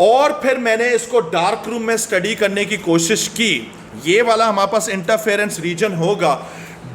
और फिर मैंने इसको डार्क रूम में स्टडी करने की कोशिश की, ये वाला हमारे पास इंटरफेरेंस रीजन होगा,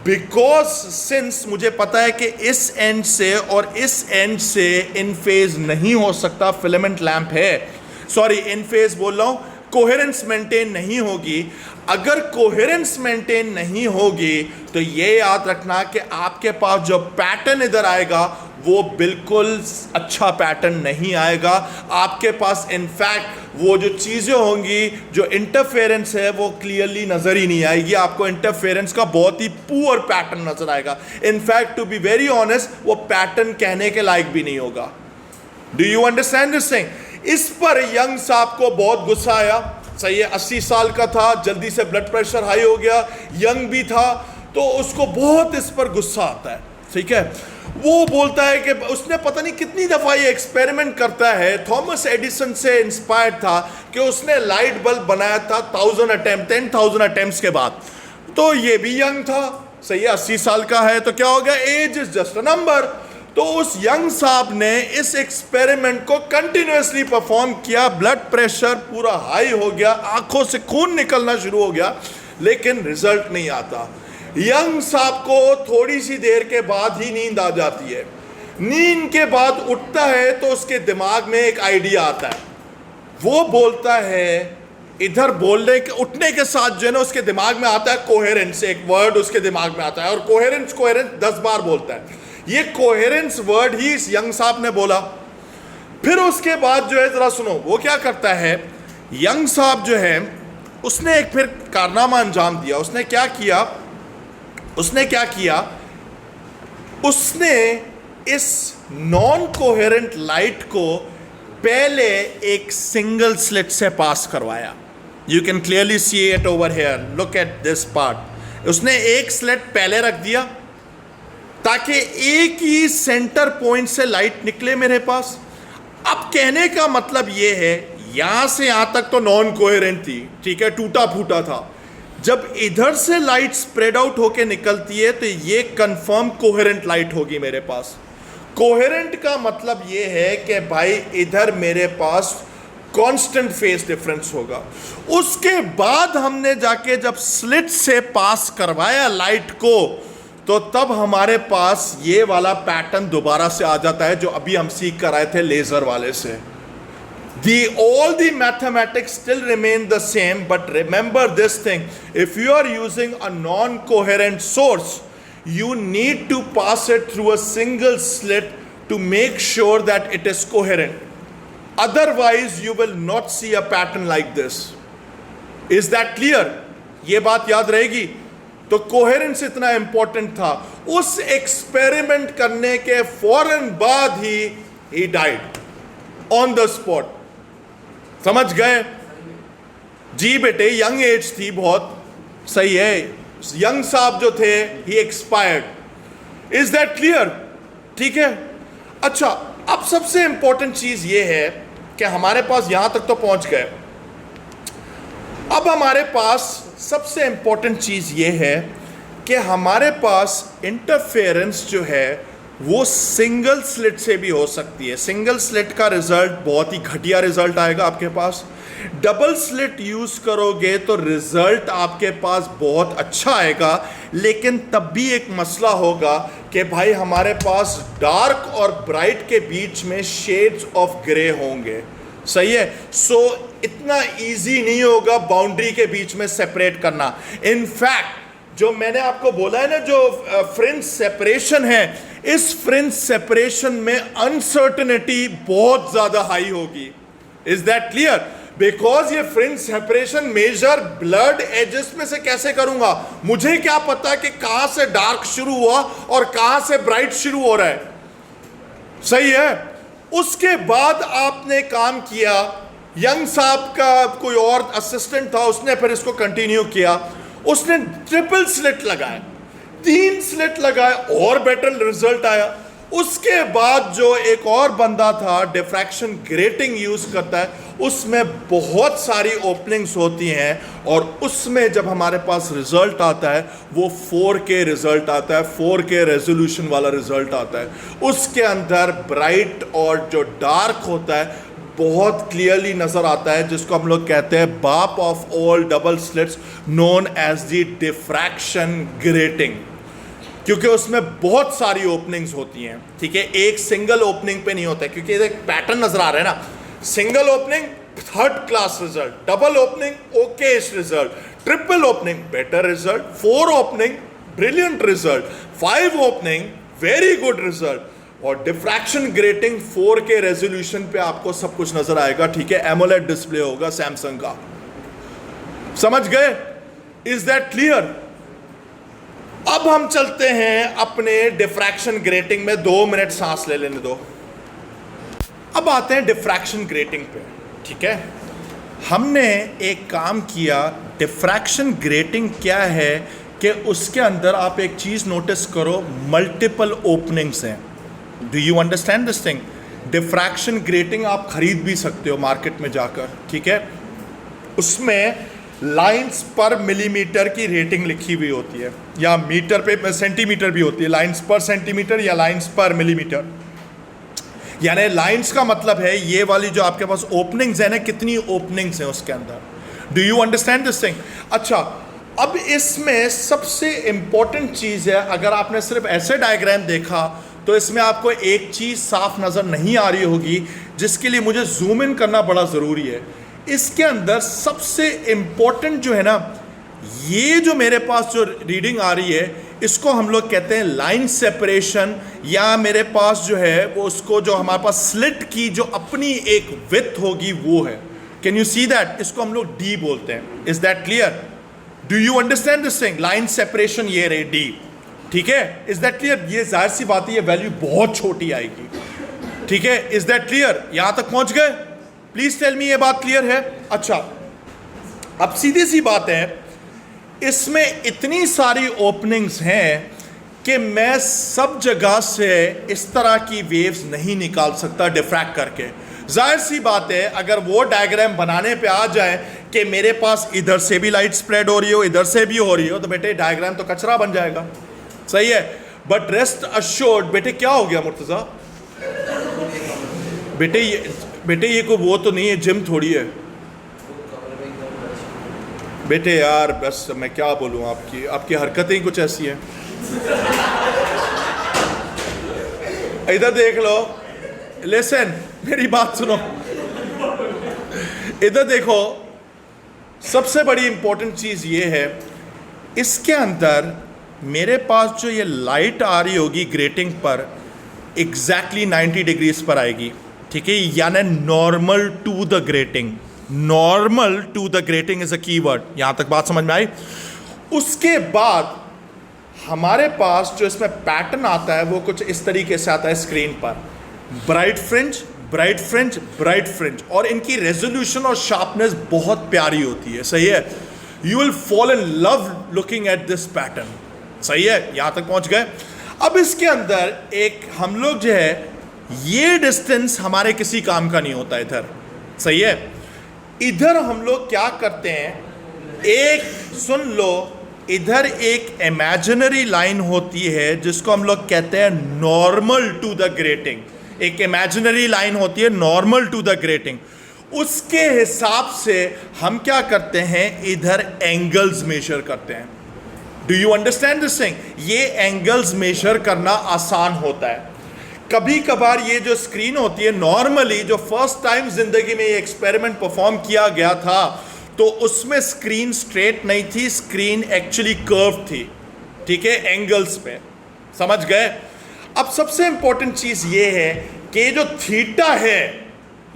बिकॉज सिंस मुझे पता है कि इस एंड से और इस एंड से इन फेज नहीं हो सकता, फिलामेंट लैंप है, सॉरी इन फेज बोल रहा हूं, कोहेरेंस मेंटेन नहीं होगी। अगर कोहेरेंस मेंटेन नहीं होगी तो ये याद रखना कि आपके पास जो पैटर्न इधर आएगा वो बिल्कुल अच्छा पैटर्न नहीं आएगा। आपके पास इनफैक्ट वो जो चीज़ें होंगी, जो इंटरफेरेंस है, वो क्लियरली नज़र ही नहीं आएगी। आपको इंटरफेरेंस का बहुत ही पुअर पैटर्न नज़र आएगा। In fact to be very honest, वो पैटर्न कहने के लायक भी नहीं होगा। Do you understand this thing? इस पर यंग साहब को बहुत गुस्सा आया, सही है, 80 साल का था, जल्दी से ब्लड प्रेशर हाई हो गया, यंग भी था, तो उसको बहुत इस पर गुस्सा आता है, ठीक है। वो बोलता है कि उसने पता नहीं कितनी दफ़ा ये एक्सपेरिमेंट करता है, थॉमस एडिसन से इंस्पायर्ड था कि उसने लाइट बल्ब बनाया था 10,000 अटेम्प्ट्स के बाद। तो ये भी यंग था, सही है, 80 साल का है, तो क्या हो गया, age is just a number. तो उस यंग साहब ने इस एक्सपेरिमेंट को कंटिन्यूअसली परफॉर्म किया, ब्लड प्रेशर पूरा हाई हो गया, आंखों से खून निकलना शुरू हो गया, लेकिन रिजल्ट नहीं आता। यंग साहब को थोड़ी सी देर के बाद ही नींद आ जाती है। नींद के बाद उठता है तो उसके दिमाग में एक आइडिया आता है। वो बोलता है, इधर बोलने के उठने के साथ जो है ना, उसके दिमाग में आता है कोहेरेंस, एक वर्ड उसके दिमाग में आता है, और कोहेरेंस 10 बार बोलता है। ये कोहेरेंस वर्ड ही इस यंग साहब ने बोला। फिर उसके बाद जो है, जरा सुनो, वो क्या करता है, यंग साहब जो है उसने एक फिर कारनामा अंजाम दिया। उसने क्या किया, उसने इस नॉन कोहेरेंट लाइट को पहले एक सिंगल स्लिट से पास करवाया। You can clearly see it over here, look at this part. उसने एक स्लिट पहले रख दिया ताकि एक ही सेंटर पॉइंट से लाइट निकले मेरे पास। अब कहने का मतलब यह है, यहां से यहां तक तो नॉन कोहेरेंट थी, ठीक है, टूटा फूटा था। जब इधर से लाइट स्प्रेड आउट होके निकलती है तो ये कंफर्म कोहेरेंट लाइट होगी मेरे पास। कोहेरेंट का मतलब ये है कि भाई इधर मेरे पास कांस्टेंट फेज डिफरेंस होगा। उसके बाद हमने जाके जब स्लिट से पास करवाया लाइट को, तो तब हमारे पास ये वाला पैटर्न दोबारा से आ जाता है जो अभी हम सीख कर आए थे लेजर वाले से। All the mathematics still remain the same, but remember this thing: if you are using a non-coherent source, you need to pass it through a single slit to make sure that it is coherent. Otherwise, you will not see a pattern like this. Is that clear? ये बात याद रहेगी। तो coherence इतना important था। उस experiment करने के फौरन बाद he died on the spot. समझ गए जी बेटे? यंग एज थी, बहुत सही है। यंग साहब जो थे ही एक्सपायर्ड। Is that clear? ठीक है। अच्छा, अब सबसे इंपॉर्टेंट चीज ये है कि हमारे पास यहां तक तो पहुंच गए। अब हमारे पास सबसे इंपॉर्टेंट चीज ये है कि हमारे पास इंटरफेरेंस जो है वो सिंगल स्लिट से भी हो सकती है। सिंगल स्लिट का रिजल्ट बहुत ही घटिया रिजल्ट आएगा आपके पास। डबल स्लिट यूज करोगे तो रिजल्ट आपके पास बहुत अच्छा आएगा, लेकिन तब भी एक मसला होगा कि भाई हमारे पास डार्क और ब्राइट के बीच में शेड्स ऑफ ग्रे होंगे। सही है। सो इतना इजी नहीं होगा बाउंड्री के बीच में सेपरेट करना। इनफैक्ट जो मैंने आपको बोला है ना, जो फ्रिंज सेपरेशन है, इस फ्रिंज सेपरेशन में अनसर्टेनिटी बहुत ज्यादा हाई होगी। Is that clear? बिकॉज ये fringe separation measure blood edges में से कैसे करूंगा? मुझे क्या पता कि कहां से डार्क शुरू हुआ और कहां से ब्राइट शुरू हो रहा है। सही है। उसके बाद आपने काम किया, यंग साहब का कोई और असिस्टेंट था, उसने फिर इसको कंटिन्यू किया। उसने ट्रिपल स्लिट लगाया, 3 स्लिट लगाए, और बेटर रिजल्ट आया। उसके बाद जो एक और बंदा था डिफ्रैक्शन ग्रेटिंग यूज करता है, उसमें बहुत सारी ओपनिंग्स होती हैं, और उसमें जब हमारे पास रिजल्ट आता है वो 4K रिजल्ट आता है, 4K रेजोल्यूशन वाला रिजल्ट आता है। उसके अंदर ब्राइट और जो डार्क होता है बहुत क्लियरली नजर आता है, जिसको हम लोग कहते हैं बाप of all double slits, known as the diffraction grating, क्योंकि उसमें बहुत सारी ओपनिंग्स होती हैं। ठीक है, एक सिंगल ओपनिंग पे नहीं होता है, क्योंकि एक पैटर्न नजर आ रहा है ना। Single opening third class result, double opening okay result, triple opening better result, 4 opening brilliant result, 5 opening very good result, और डिफ्रैक्शन ग्रेटिंग 4K रेजोल्यूशन पे आपको सब कुछ नजर आएगा। ठीक है, एमोलेड डिस्प्ले होगा सैमसंग का। समझ गए? Is that clear? अब हम चलते हैं अपने डिफ्रैक्शन ग्रेटिंग में। 2 मिनट सांस ले लेने दो। अब आते हैं डिफ्रैक्शन ग्रेटिंग पे। ठीक है, हमने एक काम किया। डिफ्रैक्शन ग्रेटिंग क्या है कि उसके अंदर आप एक चीज नोटिस करो, मल्टीपल ओपनिंग्स हैं। Do you understand this thing? Diffraction grating आप खरीद भी सकते हो मार्केट में जाकर। ठीक है, उसमें लाइंस पर मिलीमीटर की रेटिंग लिखी हुई होती है, या मीटर पे सेंटीमीटर भी होती है, लाइंस पर सेंटीमीटर या लाइंस पर मिलीमीटर। यानी लाइंस का मतलब है ये वाली जो आपके पास ओपनिंग्स है ना, कितनी ओपनिंग्स हैं उसके अंदर। Do you understand this thing? अच्छा, अब इसमें सबसे इंपॉर्टेंट चीज है, अगर आपने सिर्फ ऐसे डायग्राम देखा तो इसमें आपको एक चीज साफ नजर नहीं आ रही होगी, जिसके लिए मुझे जूम इन करना बड़ा जरूरी है। इसके अंदर सबसे इंपॉर्टेंट जो है ना, ये जो मेरे पास जो रीडिंग आ रही है, इसको हम लोग कहते हैं लाइन सेपरेशन, या मेरे पास जो है वो उसको जो हमारे पास स्लिट की जो अपनी एक विड्थ होगी वो है। Can you see that? इसको हम लोग डी बोलते हैं। Is that clear? Do you understand this thing? Line separation ये रही डी। ठीक है, इज दैट क्लियर? ये जाहिर सी बात है, ये वैल्यू बहुत छोटी आएगी। ठीक है, इज दैट क्लियर? यहां तक पहुंच गए? प्लीज टेल मी, ये बात क्लियर है? अच्छा, अब सीधी सी बात है, इसमें इतनी सारी ओपनिंग्स हैं कि मैं सब जगह से इस तरह की वेव्स नहीं निकाल सकता डिफ्रैक्ट करके। जाहिर सी बात है, अगर वो डायग्राम बनाने पे आ जाए कि मेरे पास इधर से भी लाइट स्प्रेड हो रही हो, इधर से भी हो रही हो, तो बेटे डायग्राम तो कचरा बन जाएगा। सही है, बट रेस्ट अश्योर्ड बेटे, क्या हो गया मुर्तजा? बेटे ये कोई वो तो नहीं है, जिम थोड़ी है बेटे। यार बस मैं क्या बोलूँ, आपकी हरकतें ही कुछ ऐसी हैं। इधर देख लो, लिसन, मेरी बात सुनो, इधर देखो। सबसे बड़ी इंपॉर्टेंट चीज ये है, इसके अंदर मेरे पास जो ये लाइट आ रही होगी ग्रेटिंग पर, एग्जैक्टली 90 डिग्रीज पर आएगी, ठीक है। यानी normal to the grating, normal to the grating is a keyword. यहां तक बात समझ में आई? उसके बाद हमारे पास जो इसमें पैटर्न आता है वो कुछ इस तरीके से आता है स्क्रीन पर, bright fringe, bright fringe, bright fringe, और इनकी रेजोल्यूशन और शार्पनेस बहुत प्यारी होती है, सही है। You will fall in love looking at this pattern, सही है। यहां तक पहुंच गए। अब इसके अंदर एक हम लोग जो है, ये डिस्टेंस हमारे किसी काम का नहीं होता इधर, सही है। इधर हम लोग क्या करते हैं, एक सुन लो, इधर एक इमेजिनरी लाइन होती है जिसको हम लोग कहते हैं नॉर्मल टू द ग्रेटिंग। एक इमेजिनरी लाइन होती है नॉर्मल टू द ग्रेटिंग। उसके हिसाब से हम क्या करते हैं, इधर एंगल्स मेजर करते हैं। Do you understand this thing? ये एंगल्स मेजर करना आसान होता है। कभी कभार ये जो स्क्रीन होती है, नॉर्मली जो फर्स्ट टाइम जिंदगी में ये एक्सपेरिमेंट परफॉर्म किया गया था, तो उसमें स्क्रीन स्ट्रेट नहीं थी, स्क्रीन एक्चुअली कर्व थी, ठीक है, एंगल्स पे, समझ गए। अब सबसे इंपॉर्टेंट चीज ये है कि जो थीटा है,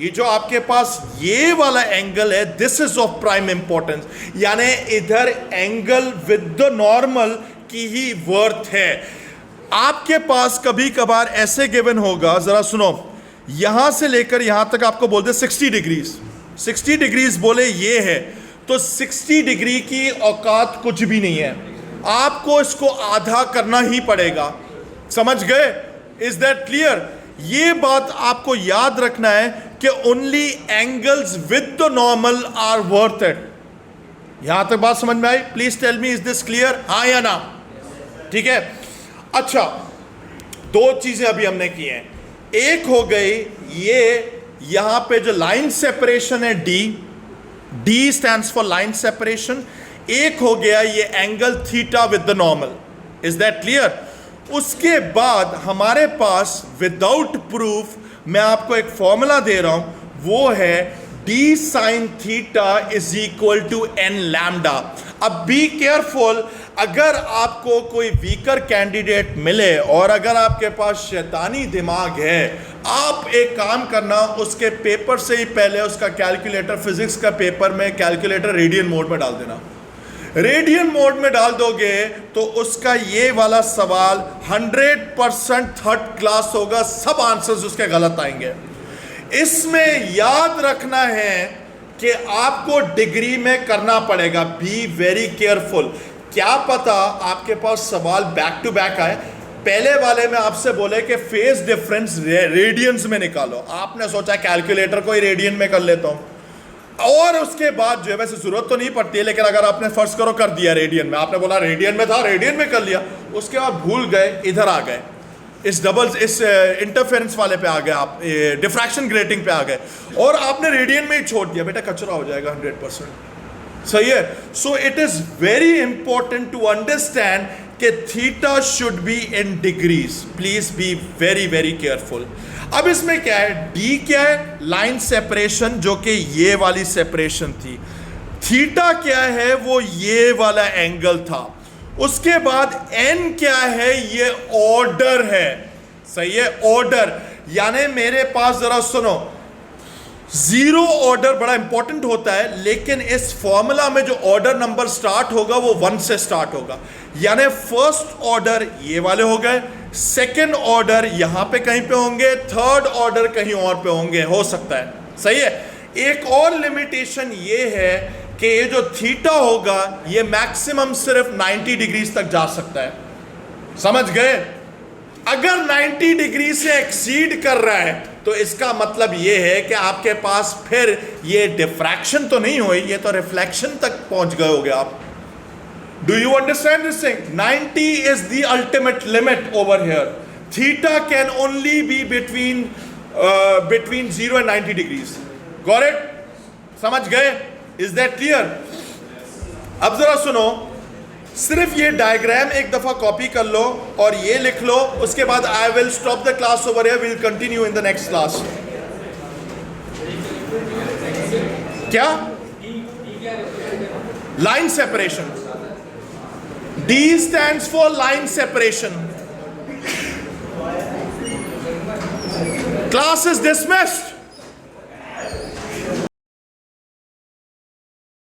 ये जो आपके पास ये वाला एंगल है, this is of prime importance. यानी इधर एंगल विद द नॉर्मल की ही वर्थ है। आपके पास कभी कभार ऐसे गिवन होगा, जरा सुनो, यहां से लेकर यहां तक आपको बोलते 60 डिग्रीज, 60 डिग्रीज बोले ये है, तो 60 डिग्री की औकात कुछ भी नहीं है, आपको इसको आधा करना ही पड़ेगा, समझ गए? Is that clear? ये बात आपको याद रखना है कि only angles with the normal are worth it. यहां तक बात समझ में आई? Please tell me, is this clear, हाँ या ना? ठीक है। अच्छा, दो चीजें अभी हमने की हैं। एक हो गई ये यहां पे जो लाइन सेपरेशन है, D stands for line separation. एक हो गया ये angle theta with the normal. Is that clear? उसके बाद हमारे पास विदाउट प्रूफ मैं आपको एक फॉर्मूला दे रहा हूं, वो है D sine theta is equal to N lambda. अब बी केयरफुल, अगर आपको कोई वीकर कैंडिडेट मिले और अगर आपके पास शैतानी दिमाग है, आप एक काम करना, उसके पेपर से ही पहले उसका कैलकुलेटर, फिजिक्स का पेपर में कैलकुलेटर रेडियन मोड में डाल देना। रेडियन मोड में डाल दोगे तो उसका ये वाला सवाल 100% थर्ड क्लास होगा, सब आंसर्स उसके गलत आएंगे। इसमें याद रखना है कि आपको डिग्री में करना पड़ेगा, बी वेरी केयरफुल। क्या पता आपके पास सवाल बैक टू बैक आए। पहले वाले में आपसे बोले कि फेज डिफरेंस रेडियंस में निकालो, आपने सोचा कैलकुलेटर को ही रेडियन में कर लेता हूं, और उसके बाद जो है, वैसे जरूरत तो नहीं पड़ती है, लेकिन अगर आपने फर्ज करो कर दिया रेडियन में, आपने बोला रेडियन में था, रेडियन में कर लिया, उसके बाद भूल गए, इधर आ गए, इस इंटरफेरेंस वाले पे आ गए, आप डिफ्रैक्शन ग्रेटिंग पे आ गए, और आपने रेडियन में ही छोड़ दिया, बेटा कचरा हो जाएगा 100%, सही है। So it is very important to understand कि theta should be in degrees, please be very very careful. अब इसमें क्या है, डी क्या है, लाइन सेपरेशन, जो कि ये वाली सेपरेशन थी। थीटा क्या है, वो ये वाला एंगल था। उसके बाद एन क्या है, ये ऑर्डर है, सही है, ऑर्डर। यानी मेरे पास जरा सुनो, जीरो ऑर्डर बड़ा इंपॉर्टेंट होता है, लेकिन इस फॉर्मूला में जो ऑर्डर नंबर स्टार्ट होगा वो 1 से स्टार्ट होगा। यानी फर्स्ट ऑर्डर ये वाले हो गए, सेकेंड ऑर्डर यहां पे कहीं पे होंगे, थर्ड ऑर्डर कहीं और पे होंगे, हो सकता है, सही है। एक और लिमिटेशन ये है कि ये जो थीटा होगा ये मैक्सिमम सिर्फ 90 डिग्री तक जा सकता है, समझ गए। अगर 90 डिग्री से एक्सीड कर रहा है तो इसका मतलब ये है कि आपके पास फिर ये डिफ्रैक्शन तो नहीं हुई, ये तो रिफ्लेक्शन तक पहुंच गए होगे आप। Do you understand this thing? 90 is the ultimate limit over here. Theta can only be between between 0 and 90 degrees. Got it? समझ गए? Is that clear? अब जरा सुनो, सिर्फ ये डायग्राम एक दफा कॉपी कर लो और ये लिख लो, उसके बाद I will stop the class over here, will continue in the next class. क्या? Line separation. D stands for line separation. Class is dismissed.